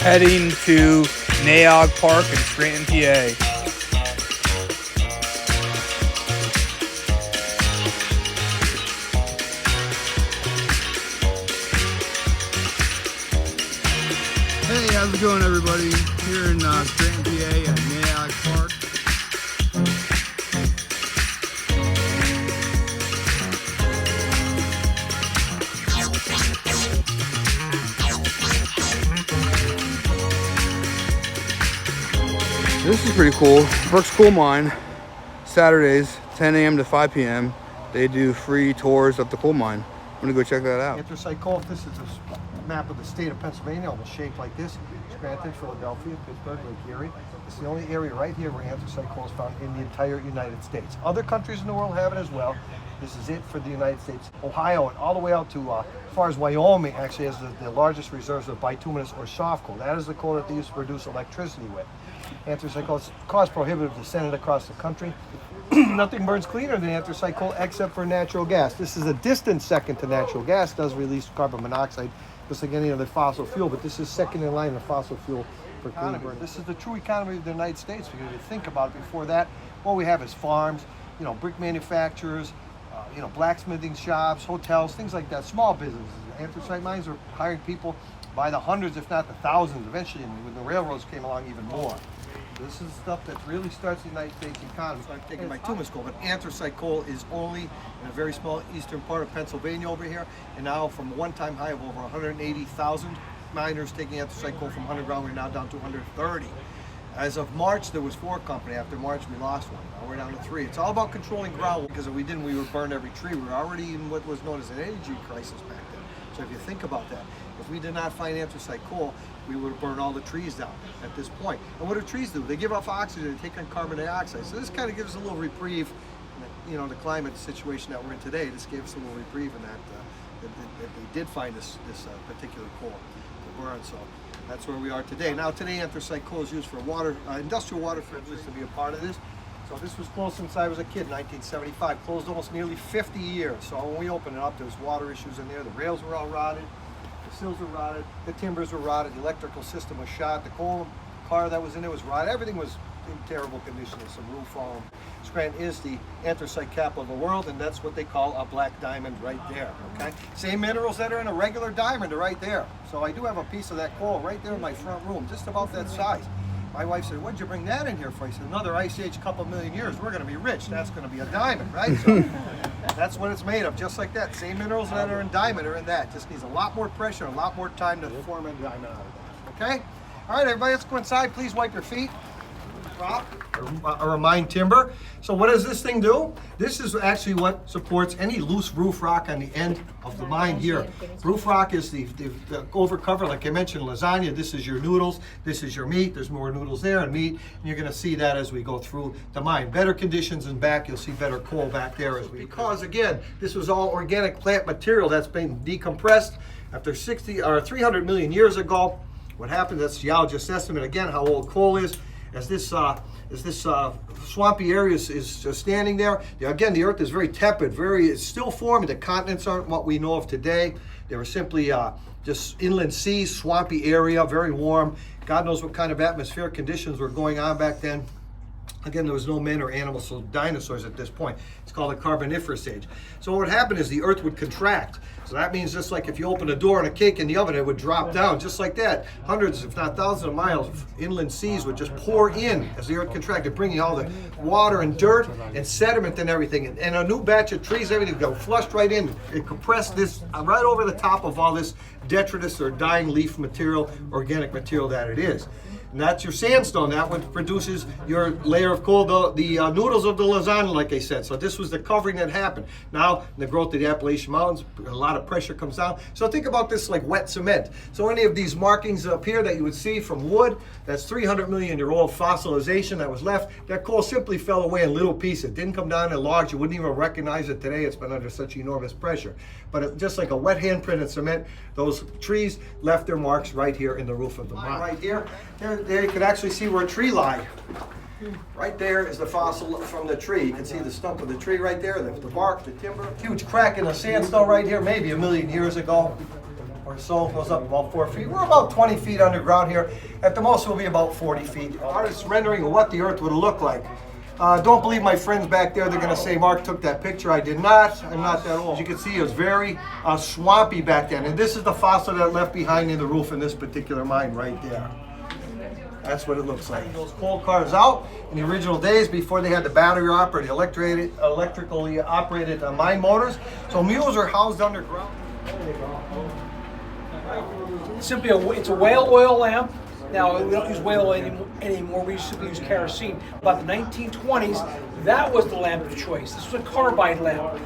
heading to Naog Park in Scranton, PA. Hey, how's it going, everybody? Here in Scranton, PA at Naog Park. This is pretty cool. Brooks Coal Mine, Saturdays, 10 a.m. to 5 p.m. They do free tours of the coal mine. I'm gonna go check that out. Anthracite coal. This is a map of the state of Pennsylvania, almost shaped like this. Scranton, Philadelphia, Pittsburgh, Lake Erie. It's the only area right here where anthracite coal is found in the entire United States. Other countries in the world have it as well. This is it for the United States. Ohio and all the way out to as far as Wyoming actually has the largest reserves of bituminous or soft coal. That is the coal that they use to produce electricity with. Anthracite coal is cost prohibitive to send it across the country. Nothing burns cleaner than anthracite coal except for natural gas. This is a distant second to natural gas. It does release carbon monoxide just like any other fossil fuel, but this is second in line to fossil fuel for clean burn. This is the true economy of the United States. Because if you think about it, before that, what we have is farms, brick manufacturers, blacksmithing shops, hotels, things like that, small businesses. Anthracite mines are hiring people by the hundreds, if not the thousands, eventually, when the railroads came along, even more. This is stuff that really starts the United States economy. So I'm taking bituminous coal, but anthracite coal is only in a very small eastern part of Pennsylvania over here, and now from a one-time high of over 180,000 miners taking anthracite coal from underground, we're now down to 130. As of March, there was 4 companies. After March, we lost 1. Now we're down to 3. It's all about controlling ground, because if we didn't, we would burn every tree. We were already in what was known as an energy crisis back then. So if you think about that, if we did not find anthracite coal, we would have burned all the trees down at this point. And what do trees do? They give off oxygen and take on carbon dioxide. So this kind of gives us a little reprieve, the climate situation that we're in today. This gave us a little reprieve in that, that they did find this particular coal to burn. So that's where we are today. Now today, anthracite coal is used for water, industrial water filters to be a part of this. So this was closed since I was a kid, 1975. Closed almost nearly 50 years. So when we opened it up, there was water issues in there. The rails were all rotted. The sills were rotted, the timbers were rotted, the electrical system was shot, the coal car that was in there was rotted, everything was in terrible condition. There's some roof foam. Scranton is the anthracite capital of the world, and that's what they call a black diamond right there, okay? Same minerals that are in a regular diamond are right there. So I do have a piece of that coal right there in my front room, just about that size. My wife said, what'd you bring that in here for? I said, another ice age, couple million years, we're gonna be rich. That's gonna be a diamond, right? So that's what it's made of, just like that. Same minerals that are in diamond are in that. Just needs a lot more pressure, a lot more time to form a diamond out of that, okay? All right, everybody, let's go inside. Please wipe your feet. Rock or a mine timber. So what does this thing do? This is actually what supports any loose roof rock on the end of the mine here. Roof rock is the over cover, like I mentioned, lasagna. This is your noodles. This is your meat. There's more noodles there and meat. And you're going to see that as we go through the mine. Better conditions in back. You'll see better coal back there as we. Because again, this was all organic plant material that's been decompressed after 300 million years ago. What happened? That's geologist's estimate. Again, how old coal is. As this swampy area is standing there, again, the earth is very tepid, it's still forming. The continents aren't what we know of today. They were simply just inland seas, swampy area, very warm. God knows what kind of atmospheric conditions were going on back then. Again, there was no men or animals, so dinosaurs at this point. It's called the Carboniferous age. So what would happen is the earth would contract. So that means just like if you open a door and a cake in the oven, it would drop down just like that. Hundreds, if not thousands of miles of inland seas would just pour in as the earth contracted, bringing all the water and dirt and sediment and everything. And a new batch of trees, everything would go flushed right in. It compressed this right over the top of all this detritus or dying leaf material, organic material that it is. And that's your sandstone. That one produces your layer of coal, the noodles of the lasagna, like I said. So this was the covering that happened. Now, in the growth of the Appalachian Mountains, a lot of pressure comes down. So think about this like wet cement. So any of these markings up here that you would see from wood, that's 300 million year old fossilization that was left. That coal simply fell away in little pieces. It didn't come down in logs. You wouldn't even recognize it today. It's been under such enormous pressure. But just like a wet handprint in cement, those trees left their marks right here in the roof of the mine. Right here. There you can actually see where a tree lied. Right there is the fossil from the tree. You can see the stump of the tree right there, the bark, the timber. Huge crack in the sandstone right here, maybe a million years ago. or so. It goes up about 4 feet. We're about 20 feet underground here. At the most, we'll be about 40 feet. Artist's rendering of what the Earth would look like. Don't believe my friends back there. They're going to say Mark took that picture. I did not. I'm not that old. As you can see, it was very swampy back then. And this is the fossil that left behind in the roof in this particular mine right there. That's what it looks like. Those coal cars out in the original days before they had the battery operated, electrically operated mine motors. So mules are housed underground. There you go. Simply, it's a whale oil lamp. Now, we don't use whale oil anymore. We simply use kerosene. About the 1920s, that was the lamp of choice. This was a carbide lamp.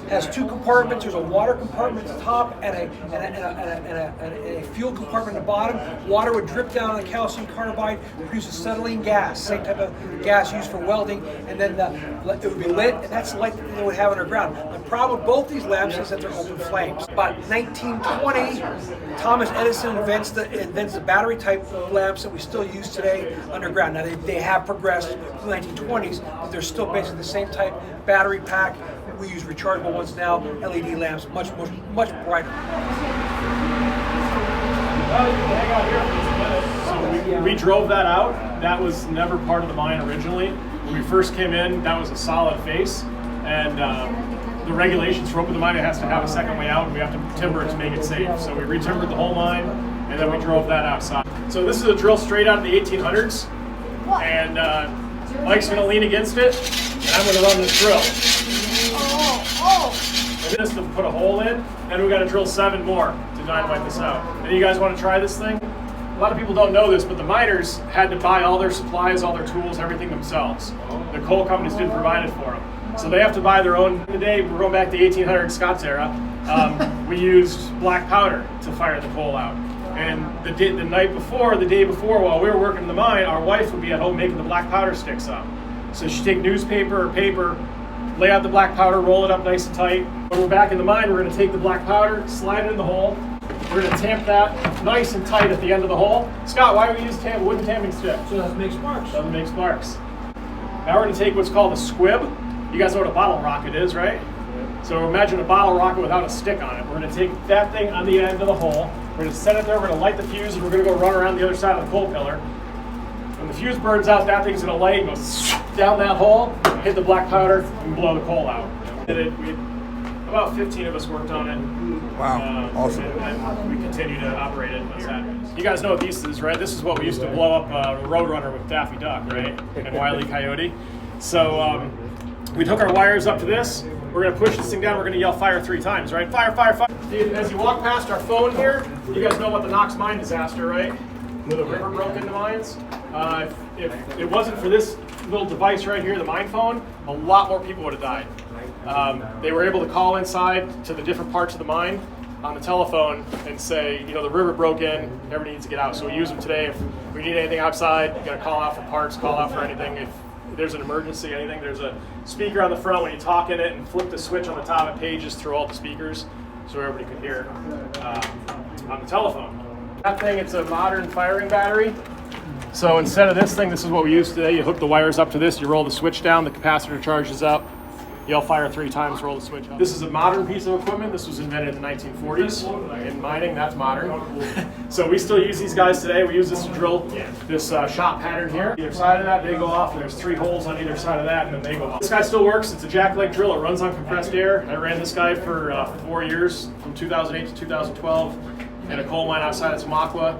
Has two compartments. There's a water compartment at the top and a fuel compartment at the bottom. Water would drip down on the calcium carbide, produce acetylene gas, same type of gas used for welding, and then it would be lit, and that's the light that they would have underground. The problem with both these lamps is that they're open flames. About 1920, Thomas Edison invents the battery type lamps that we still use today underground. Now they have progressed from the 1920s, but they're still basically the same type battery pack. We use rechargeable ones now, LED lamps, much brighter. So we drove that out. That was never part of the mine originally. When we first came in, that was a solid face, and the regulations for open the mine, it has to have a second way out, and we have to timber it to make it safe. So we re-timbered the whole mine, and then we drove that outside. So this is a drill straight out of the 1800s, and Mike's gonna lean against it, and I'm gonna run this drill. And this to put a hole in, and we gotta drill 7 more to dynamite this out. And you guys wanna try this thing? A lot of people don't know this, but the miners had to buy all their supplies, all their tools, everything themselves. The coal companies didn't provide it for them. So they have to buy their own. Today, we're going back to the 1800s Scots era. We used black powder to fire the coal out. And the day before, while we were working in the mine, our wife would be at home making the black powder sticks up. So she'd take newspaper or paper, lay out the black powder, roll it up nice and tight. When we're back in the mine, we're gonna take the black powder, slide it in the hole. We're gonna tamp that nice and tight at the end of the hole. Scott, why do we use wooden tamping stick? So it doesn't make sparks. Doesn't make sparks. Now we're gonna take what's called a squib. You guys know what a bottle rocket is, right? So imagine a bottle rocket without a stick on it. We're gonna take that thing on the end of the hole. We're gonna set it there, we're gonna light the fuse, and we're gonna go run around the other side of the coal pillar. When the fuse burns out, that thing's gonna light and go down that hole, hit the black powder, and blow the coal out. About 15 of us worked on it. Wow, awesome. And we continue to operate it as that. You guys know what this is, right? This is what we used to blow up Roadrunner with Daffy Duck, right? And Wile E. Coyote. So we took our wires up to this. We're gonna push this thing down. We're gonna yell fire 3 times, right? Fire, fire, fire. As you walk past our phone here, you guys know about the Knox mine disaster, right? Where the river broke into mines. If it wasn't for this little device right here, the mine phone, a lot more people would have died. They were able to call inside to the different parts of the mine on the telephone and say, the river broke in, everybody needs to get out. So we use them today. If we need anything outside, you gotta call out for parts, call out for anything. If there's an emergency, anything, there's a speaker on the front. When you talk in it and flip the switch on the top, it pages through all the speakers so everybody could hear on the telephone. That thing, it's a modern firing battery. So instead of this thing, this is what we use today. You hook the wires up to this, you roll the switch down, the capacitor charges up. You'll fire 3 times, roll the switch up. This is a modern piece of equipment. This was invented in the 1940s. In mining, that's modern. So we still use these guys today. We use this to drill this shot pattern here. Either side of that, they go off, and there's 3 holes on either side of that, and then they go off. This guy still works. It's a jackleg drill. It runs on compressed air. I ran this guy for 4 years, from 2008 to 2012, in a coal mine outside of Tamaqua,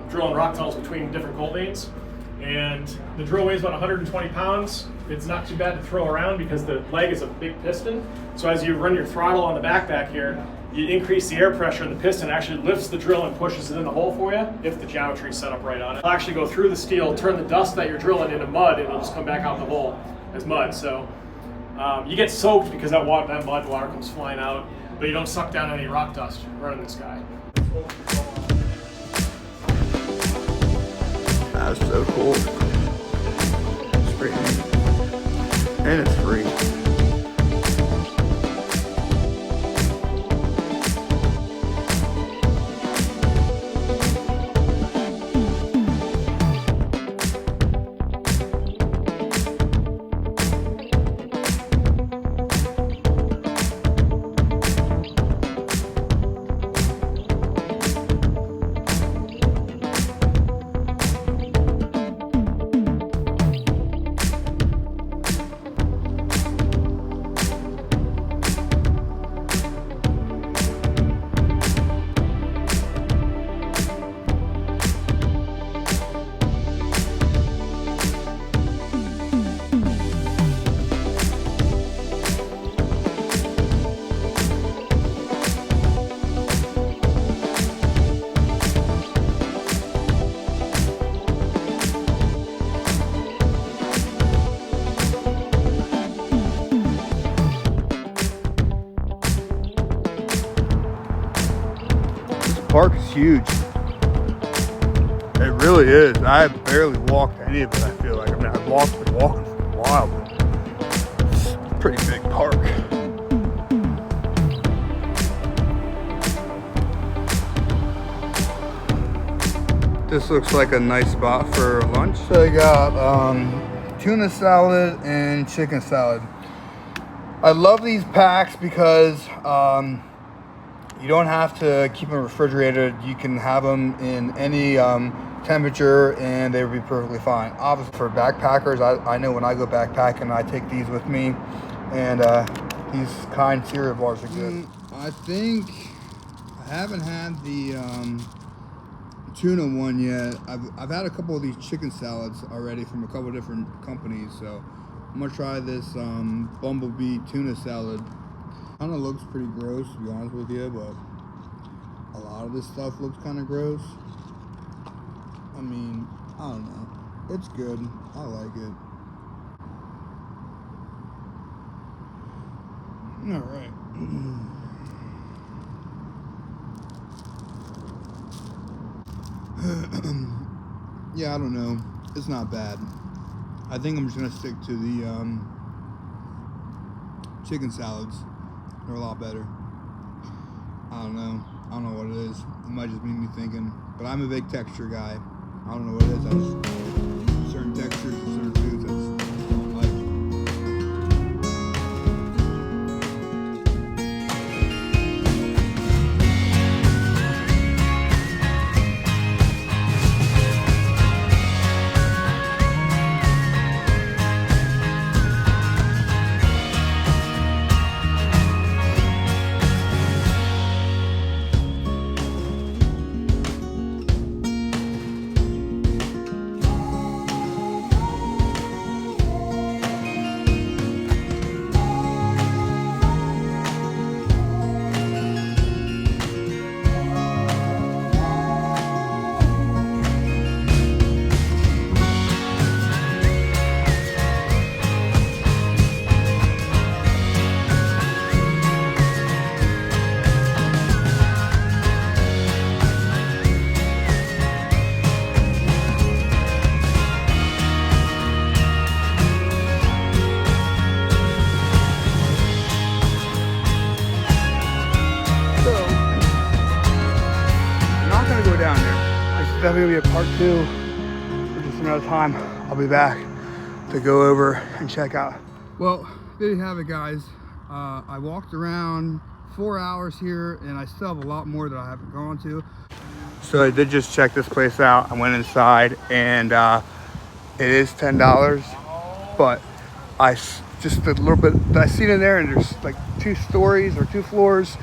drilling rock tunnels between different coal veins. And the drill weighs about 120 pounds. It's not too bad to throw around because the leg is a big piston. So as you run your throttle on the back here, you increase the air pressure, and the piston actually lifts the drill and pushes it in the hole for you if the geometry is set up right on it. It'll actually go through the steel, turn the dust that you're drilling into mud, and it'll just come back out the hole as mud. So you get soaked because that mud water comes flying out, but you don't suck down any rock dust running this guy. That's so cool. It's pretty neat. And it's free. park is huge. It really is. I barely walked any of it, I feel like. I mean, I've been walking for a while, but it's a pretty big park. This looks like a nice spot for lunch. So I got tuna salad and chicken salad. I love these packs because you don't have to keep them refrigerated. You can have them in any temperature and they will be perfectly fine. Obviously for backpackers, I know when I go backpacking, I take these with me, and these kind cereal bars are good. I think I haven't had the tuna one yet. I've had a couple of these chicken salads already from a couple of different companies, so I'm gonna try this bumblebee tuna salad. Kind of looks pretty gross, to be honest with you, but a lot of this stuff looks kind of gross. I mean, I don't know. It's good. I like it. All right. Yeah, I don't know. It's not bad. I think I'm just gonna stick to the chicken salads. They're a lot better. I don't know what it is. It might just be me thinking, but I'm a big texture guy. I don't know what it is. I just certain textures and certain foods I just don't like. Down there. It's definitely gonna be a part 2 for just another time. I'll be back to go over and check out. Well, there you have it, guys. I walked around 4 hours here and I still have a lot more that I haven't gone to. So I did just check this place out. I went inside and it is $10, but just a little bit that I seen in there, and there's like 2 stories or 2 floors.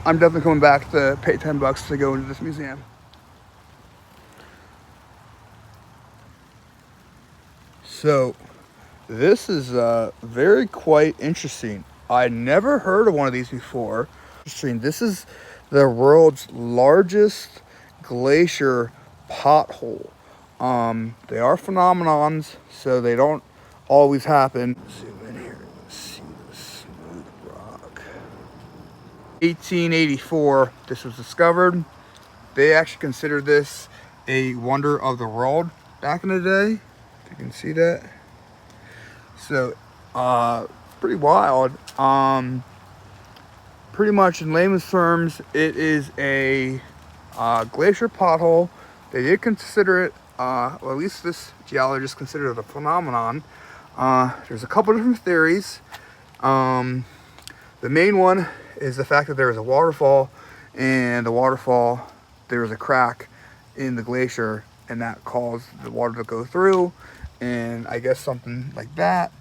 I'm definitely coming back to pay $10 to go into this museum. So this is very quite interesting. I never heard of one of these before. This is the world's largest glacier pothole. They are phenomenons, so they don't always happen. Zoom in here and see the smooth rock. 1884, this was discovered. They actually considered this a wonder of the world back in the day. You can see that. So pretty wild. Pretty much in layman's terms, it is a glacier pothole. They did consider it, well, at least this geologist considered it a phenomenon. There's a couple different theories. The main one is the fact that there is a waterfall, and the waterfall, there was a crack in the glacier, and that caused the water to go through, and I guess something like that,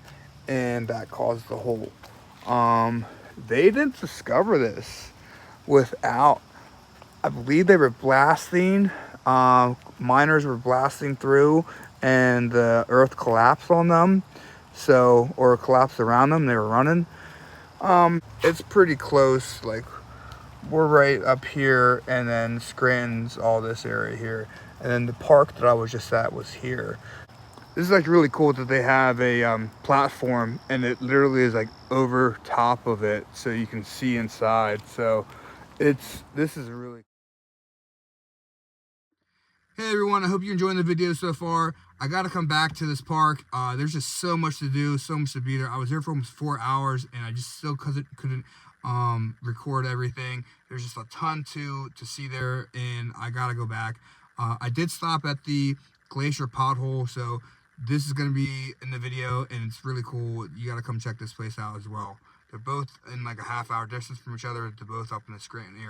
and that caused the hole. They didn't discover this without, I believe they were blasting, miners were blasting through, and the earth collapsed on them, so, or collapsed around them, they were running. It's pretty close, like we're right up here, and then Scranton's all this area here, and then the park that I was just at was here. This is like really cool that they have a platform, and it literally is like over top of it, so you can see inside. So this is really Hey everyone, I hope you're enjoying the video so far. I gotta come back to this park. There's just so much to do, so much to be there. I was there for almost 4 hours and I just still couldn't record everything. There's just a ton to see there and I gotta go back. I did stop at the Glacier Pothole, so this is gonna be in the video and it's really cool. You gotta come check this place out as well. They're both in like a half-hour distance from each other. They're both up in the Scranton area.